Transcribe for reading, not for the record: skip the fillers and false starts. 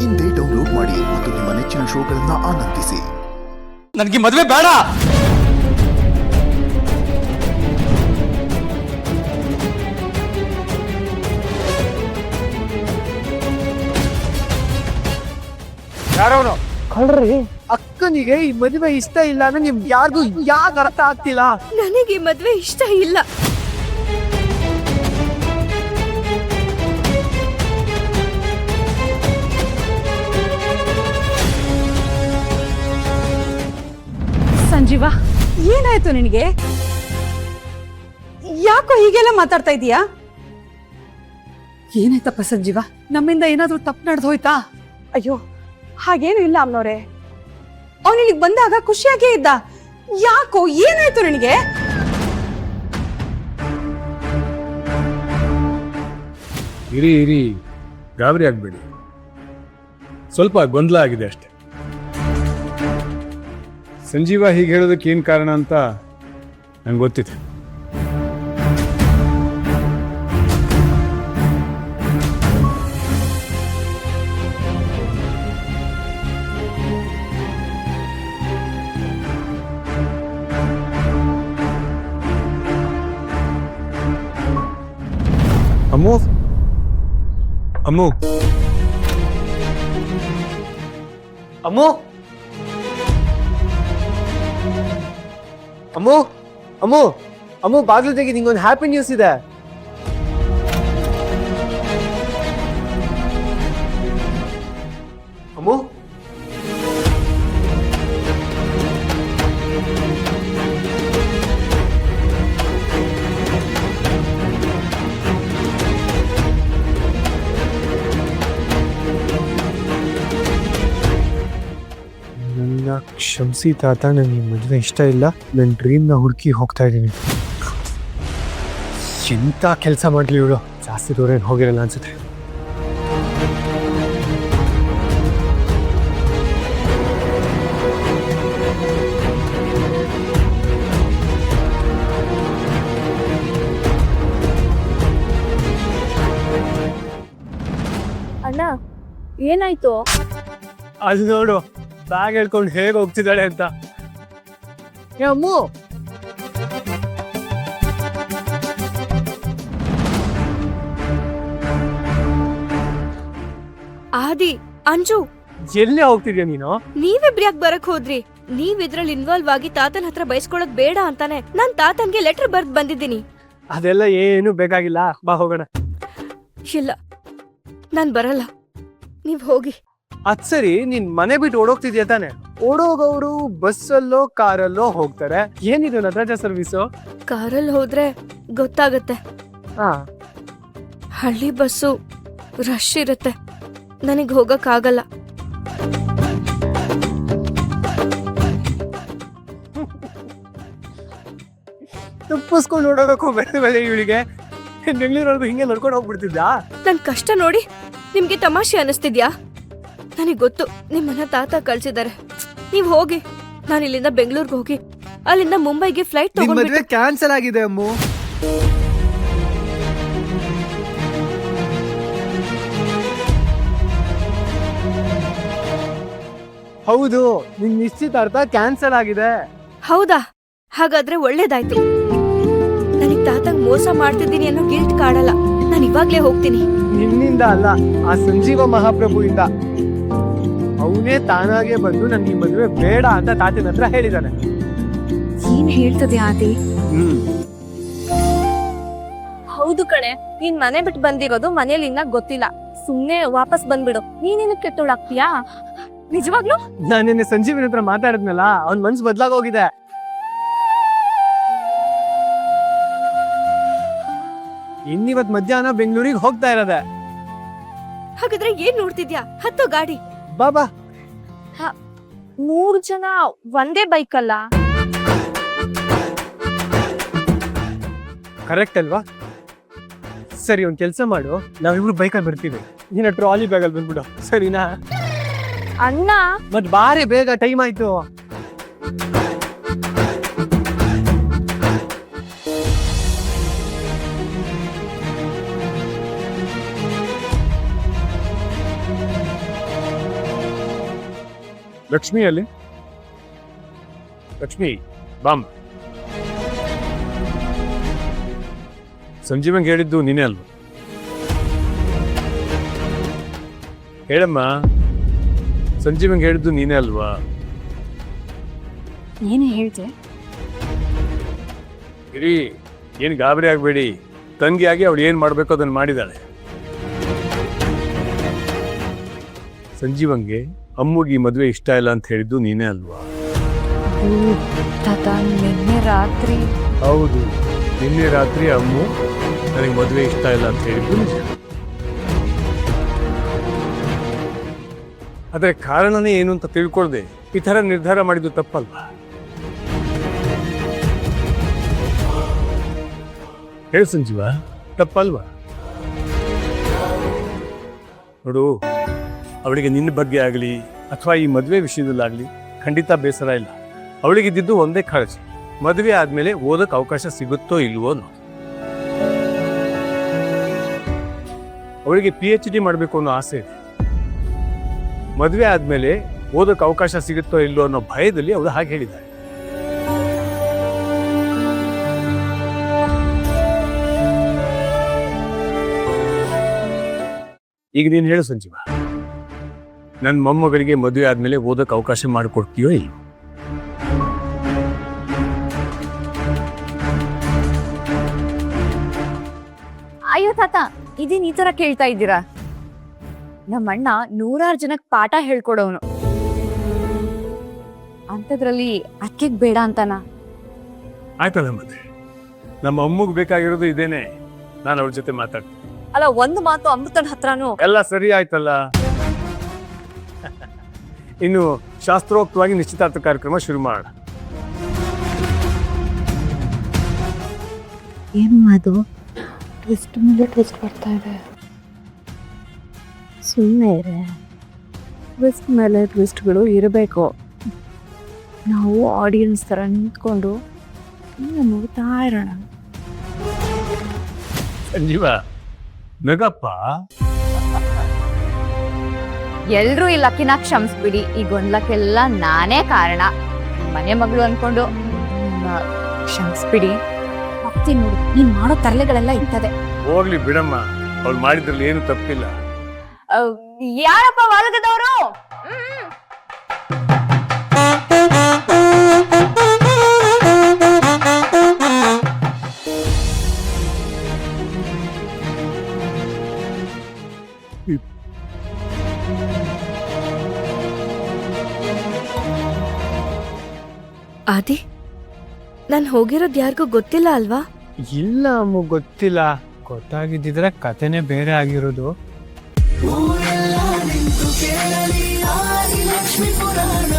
ಇಂದೇ ಡೌನ್ಲೋಡ್ ಮಾಡಿ ಮತ್ತು ನಿಮ್ಮ ನೆಚ್ಚಿನ ಶೋಗಳನ್ನ ಆನಂದಿಸಿ. ನನಗೆ ಮದುವೆ ಬೇಡ. ಯಾರವನು? ಕಳ್ರಿ ಅಕ್ಕನಿಗೆ ಈ ಮದುವೆ ಇಷ್ಟ ಇಲ್ಲ ಅಂದ್ರೆ ನಿಮ್ಗೆ ಯಾರಿಗೂ ಯಾಕೆ ಅರ್ಥ ಆಗ್ತಿಲ್ಲ? ನನಗೆ ಮದ್ವೆ ಇಷ್ಟ ಇಲ್ಲ. ಸಂಜೀವ, ಏನಾಯ್ತು ನಿನಗೆ? ಯಾಕೋ ಹೀಗೆಲ್ಲ ಮಾತಾಡ್ತಾ ಇದೀಯಾ? ಏನಾಯ್ತಪ್ಪ ಸಂಜೀವ? ನಮ್ಮಿಂದ ಏನಾದ್ರೂ ತಪ್ಪು ನಡೆದು ಹೋಯ್ತಾ? ಅಯ್ಯೋ, ಹಾಗೇನು ಇಲ್ಲ ಅಮ್ಮನವ್ರೆ. ಅವನು ಇಲ್ಲಿಗೆ ಬಂದಾಗ ಖುಷಿಯಾಗೇ ಇದ್ದ. ಯಾಕೋ ಏನಾಯ್ತು ನಿನಗೆ? ಇರಿ ಗಾಬರಿ ಆಗ್ಬೇಡಿ. ಸ್ವಲ್ಪ ಗೊಂದಲ ಆಗಿದೆ ಅಷ್ಟೆ. ಸಂಜೀವ ಹೀಗೆ ಹೇಳೋದಕ್ಕೆ ಏನು ಕಾರಣ ಅಂತ ನಂಗೆ ಗೊತ್ತಿದೆ. ಅಮ್ಮು ಅಮ್ಮು ಅಮ್ಮು ಅಮ್ಮು ಅಮ್ಮು ಅಮ್ಮು ಬಾಗಿಲು ತೆಗಿ, ನಿಂಗೊಂದು ಹ್ಯಾಪಿ ನ್ಯೂಸ್ ಇದೆ. ಅಮ್ಮು ನನ್ನ ಕ್ಷಮಿಸಿ ತಾತ, ನನಗೆ ಮದುವೆ ಇಷ್ಟ ಇಲ್ಲ. ನನ್ನ ಡ್ರೀಮ್ನ ಹುಡುಕಿ ಹೋಗ್ತಾ ಇದ್ದೀನಿ. ಎಂಥ ಕೆಲಸ ಮಾಡಲಿ ಇವಳು, ಜಾಸ್ತಿ ದೂರ ಏನು ಹೋಗಿರಲ್ಲ ಅನ್ಸುತ್ತೆ. ಅಣ್ಣ, ಏನಾಯ್ತು? ಅಲ್ಲಿ ನೋಡು, ಬ್ಯಾಗ್ ಹೇಳ್ಕೊಂಡು ಹೇಗೆ ಹೋಗ್ತಿದ್ದಾಳೆ ಅಂತ. ಅಮ್ಮು, ಆದಿ, ಅಂಜು, ಎಲ್ಲೇ ಹೋಗ್ತಿದ್ಯಾ ನೀನು? ನೀವಿಬ್ರು ಯಾಕೆ ಬರಕ್ ಹೋದ್ರಿ? ನೀವ್ ಇದ್ರಲ್ಲಿ ಇನ್ವಾಲ್ವ್ ಆಗಿ ತಾತನ ಹತ್ರ ಬಯಸ್ಕೊಳಕ್ ಬೇಡ ಅಂತಾನೆ ನಾನ್ ತಾತನ್ಗೆ ಲೆಟರ್ ಬರ್ದ್ ಬಂದಿದ್ದೀನಿ. ಅದೆಲ್ಲ ಏನು ಬೇಕಾಗಿಲ್ಲ, ಬಾ ಹೋಗೋಣ. ಇಲ್ಲ, ನಾನ್ ಬರಲ್ಲ, ನೀವ್ ಹೋಗಿ. ಅದ್ ಸರಿ, ನೀನ್ ಮನೆ ಬಿಟ್ಟು ಓಡೋಗ್ತಿದ್ಯಾ ತಾನೆ? ಓಡೋಗವ್ರು ಬಸ್ಸಲ್ಲೋ ಕಾರಲ್ಲೋ ಹೋಗ್ತಾರೆ. ಏನಿದು ನಟರಾಜ ಸರ್ವಿಸು? ಕಾರಲ್ಲಿ ಹೋದ್ರೆ ಗೊತ್ತಾಗತ್ತೆ. ಹಾ, ಹಳ್ಳಿ ಬಸ್ಸು ರಶ್ ಇರುತ್ತೆ, ನನಗ್ ಹೋಗಕ್ ಆಗಲ್ಲ. ತಪ್ಪಿಸ್ಕೊಂಡು ಓಡೋಗಕ್ಕೂ ಬೇರೆ ಇವಳಿಗೆ. ಬೆಂಗಳೂರವರೆಗೂ ಹಿಂಗೆ ನಡ್ಕೊಂಡು ಹೋಗ್ಬಿಡ್ತಿದ್ದ. ನನ್ ಕಷ್ಟ ನೋಡಿ ನಿಮ್ಗೆ ತಮಾಷೆ ಅನಿಸ್ತಿದ್ಯಾ? ನನಗ್ ಗೊತ್ತು ನಿಮ್ಮನ್ನ ತಾತ ಕಳ್ಸಿದ್ದಾರೆ. ನೀವ್ ಹೋಗಿ, ನಾನು ಇಲ್ಲಿಂದ ಬೆಂಗಳೂರಿಗೆ ಹೋಗಿ ಅಲ್ಲಿಂದ ಮುಂಬೈಗೆ ಫ್ಲೈಟ್ ತಗೊಂಡ್ಬಿಟ್ಟು. ಕ್ಯಾನ್ಸಲ್ ಆಗಿದೆ ಅಮ್ಮು. ಹೌದು, ನಿನ್ ನಿಶ್ಚಿತಾರ್ಥ ಕ್ಯಾನ್ಸಲ್ ಆಗಿದೆ. ಹೌದಾ? ಹಾಗಾದ್ರೆ ಒಳ್ಳೇದಾಯ್ತು. ನನಗ್ ತಾತಂಗ್ ಮೋಸ ಮಾಡ್ತಿದ್ದೀನಿ ಅನ್ನೋ ಗಿಲ್ಟ್ ಕಾಡಲ್ಲ. ನಾನು ಇವಾಗ್ಲೇ ಹೋಗ್ತೀನಿ. ನಿನ್ನಿಂದ ಅಲ್ಲ, ಆ ಸಂಜೀವ ಮಹಾಪ್ರಭುವಿಂದ. ಅವನೇ ತಾನಾಗೆ ಬಂದು ನನ್ ಈ ಮದುವೆ ಬೇಡ ಅಂತ ತಾತನ ಹತ್ರ ಹೇಳಿದಾನೆ. ಏನ್ ಹೇಳ್ತದೆ ಆದಿ? ಹೌದು ಕಣೆ, ನೀನ್ ಮನೆ ಬಿಟ್ಟು ಬಂದಿರೋದು ಮನೇಲಿ ಇನ್ನ ಗೊತ್ತಿಲ್ಲ. ಸುಮ್ನೆ ವಾಪಸ್ ಬಂದ್ಬಿಡು. ನೀನೇನು ಕೆಟ್ಟೋಳಾಗ್ತೀಯಾ? ನಿಜವಾಗ್ಲು ನಾನು ನಿನ್ನೆ ಸಂಜೀವನ ಹತ್ರ ಮಾತಾಡಿದ್ನಲ್ಲ, ಅವ್ನ್ ಮನ್ಸು ಬದ್ಲಾಗೋಗಿದೆ. ಇನ್ನಿವತ್ ಮಧ್ಯಾಹ್ನ ಬೆಂಗಳೂರಿಗೆ ಹೋಗ್ತಾ ಇರೋದೆ. ಹಾಗಾದ್ರೆ ಏನ್ ನೋಡ್ತಿದ್ಯಾ? ಹತ್ತೋ ಗಾಡಿ. ಬಾಬಾ, 3 ಜನ ಒಂದೇ ಬೈಕ್ ಅಲ್ಲ? ಕರೆಕ್ಟ್ ಅಲ್ವಾ? ಸರಿ, ಒಂದ್ ಕೆಲ್ಸ ಮಾಡು, ನಾವಿಬ್ರು ಬೈಕಲ್ಲಿ ಬರ್ತೀವಿ, ನೀನ ಟ್ರಾಲಿ ಬ್ಯಾಗಲ್ಲಿ ಬಂದ್ಬಿಡು, ಸರಿನಾ? ಅಣ್ಣ, ಮತ್ ಬಾರಿ ಬೇಗ, ಟೈಮ್ ಆಯ್ತು. ಲಕ್ಷ್ಮಿಯಲ್ಲಿ ಲಕ್ಷ್ಮಿ ಬಾಮ್. ಸಂಜೀವಂಗೆ ಹೇಳಿದ್ದು ನೀನೇ ಅಲ್ವಾ? ಹೇಳಮ್ಮ, ಸಂಜೀವಂಗೆ ಹೇಳಿದ್ದು ನೀನೇ ಅಲ್ವಾ? ಏನೇ ಹೇಳ್ದೆ? ಇರಿ, ಏನು ಗಾಬರಿ ಆಗಬೇಡಿ. ತಂಗಿಯಾಗಿ ಅವಳು ಏನು ಮಾಡಬೇಕು ಅದನ್ನು ಮಾಡಿದಾಳೆ. ಸಂಜೀವಂಗೆ ಅಮ್ಮಗೆ ಮದುವೆ ಇಷ್ಟ ಇಲ್ಲ ಅಂತ ಹೇಳಿದ್ದು ನೀನೇ ಅಲ್ವಾ? ನಿನ್ನೆ ರಾತ್ರಿ ಹೌದು, ನಿನ್ನೆ ರಾತ್ರಿ ಅಮ್ಮು ನನಗೆ ಮದುವೆ ಇಷ್ಟ ಇಲ್ಲ ಅಂತ ಹೇಳಿದ್ದು ನಿಜ. ಆದರೆ ಕಾರಣನೇ ಏನು ಅಂತ ತಿಳ್ಕೊಳ್ದೆ ಈ ಥರ ನಿರ್ಧಾರ ಮಾಡಿದ್ದು ತಪ್ಪಲ್ವಾ? ಹೇಳು ಸಂಜೀವ, ತಪ್ಪಲ್ವಾ? ನೋಡು, ಅವಳಿಗೆ ನಿನ್ನ ಬಗ್ಗೆ ಆಗಲಿ ಅಥವಾ ಈ ಮದುವೆ ವಿಷಯದಲ್ಲಾಗಲಿ ಖಂಡಿತ ಬೇಸರ ಇಲ್ಲ. ಅವಳಿಗಿದ್ದು ಒಂದೇ ಕಾಳಜಿ, ಮದುವೆ ಆದಮೇಲೆ ಓದೋಕ್ಕೆ ಅವಕಾಶ ಸಿಗುತ್ತೋ ಇಲ್ವೋ ಅನ್ನೋದು. ಅವಳಿಗೆ PhD ಮಾಡಬೇಕು ಅನ್ನೋ ಆಸೆ ಇದೆ. ಮದುವೆ ಆದಮೇಲೆ ಓದೋಕ್ಕೆ ಅವಕಾಶ ಸಿಗುತ್ತೋ ಇಲ್ವೋ ಅನ್ನೋ ಭಯದಲ್ಲಿ ಅವಳು ಹಾಗೆ ಹೇಳಿದ್ದಾಳೆ. ಈಗ ನೀನು ಹೇಳು ಸಂಜೀವ, ನನ್ನ ಮೊಮ್ಮಗಳಿಗೆ ಮದುವೆ ಆದಮೇಲೆ ಓದೋಕ್ಕೆ ಅವಕಾಶ ಮಾಡಿಕೊಡ್ತೀಯೋ ಇಲ್ವೋ? ಅಯ್ಯೋ ತಾತ, ಇದೀನ್ ಈ ತರ ಕೇಳ್ತಾ ಇದ್ದೀರಾ? ನಮ್ಮಣ್ಣ 100 ಜನಕ್ಕೆ ಪಾಠ ಹೇಳ್ಕೊಡೋನು, ಅಂಥದ್ರಲ್ಲಿ ಅಕ್ಕೆಗ್ ಬೇಡ ಅಂತನಾ? ಆಯ್ತಲ್ಲ, ಮತ್ತೆ ನಮ್ಮ ಅಮ್ಮಗೆ ಬೇಕಾಗಿರೋದು ಇದೇನೆ. ನಾನು ಅವಳ ಜೊತೆ ಮಾತಾಡ್ತೀನಿ. ಅಲ್ಲ, ಒಂದು ಮಾತು ಅಮೃತನ ಹತ್ರನೂ. ಎಲ್ಲ ಸರಿ ಆಯ್ತಲ್ಲ. ಇನ್ನು ಶಾಸ್ತ್ರೋಕ್ತವಾಗಿ ನಿಶ್ಚಿತಾರ್ಥ ಕಾರ್ಯಕ್ರಮ ಶುರು ಮಾಡೋಣ. ಏನು ಅದು ಟ್ವಿಸ್ಟ್ ಮೇಲೆ ಟ್ವಿಸ್ಟ್ ಬರ್ತಾ ಇದೆ? ಸುಮ್ಮನೆ ಇರೆ. ಟ್ವಿಸ್ಟ್ ಮೇಲೆ ಟ್ವಿಸ್ಟ್ಗಳು ಇರಬೇಕು. ನಾವು ಆಡಿಯನ್ಸ್ ಥರ ನಿಂತ್ಕೊಂಡು ನೋಡ್ತಾ ಇರೋಣ. ಸಂಜೀವ, ನಗಪ್ಪ. ಎಲ್ರೂ ಈ ಲಕ್ಕಿನ ಕ್ಷಮಿಸ್ಬಿಡಿ. ಈ ಗೊಂದಲಕ್ಕೆಲ್ಲ ನಾನೇ ಕಾರಣ. ಮನೆ ಮಗಳು ಅನ್ಕೊಂಡು ಕ್ಷಮಿಸ್ಬಿಡಿ. ಹೋಗ್ತೀನಿ ನೋಡು, ನೀನ್ ಮಾಡೋ ತರಲೆಗಳೆಲ್ಲ ಇಂಥದೆ. ಹೋಗ್ಲಿ ಬಿಡಮ್ಮ, ಅವ್ಳು ಮಾಡಿದ್ರಲ್ಲಿ ಏನು ತಪ್ಪಿಲ್ಲ. ಯಾರಪ್ಪ ವಾಲಗದವರು? ಆದಿ, ನಾನು ಹೋಗಿರೋದು ಯಾರಿಗೂ ಗೊತ್ತಿಲ್ಲ ಅಲ್ವಾ? ಇಲ್ಲ ಅಮ್ಮ, ಗೊತ್ತಿಲ್ಲ. ಗೊತ್ತಾಗಿದ್ದಿದ್ರೆ ಕಥೆನೇ ಬೇರೆ ಆಗಿರೋದು. ಊರೆಲ್ಲ ನಿಂತು ಕೇಳಲಿ ಆದಿ ಲಕ್ಷ್ಮೀ ಪುರಾಣ.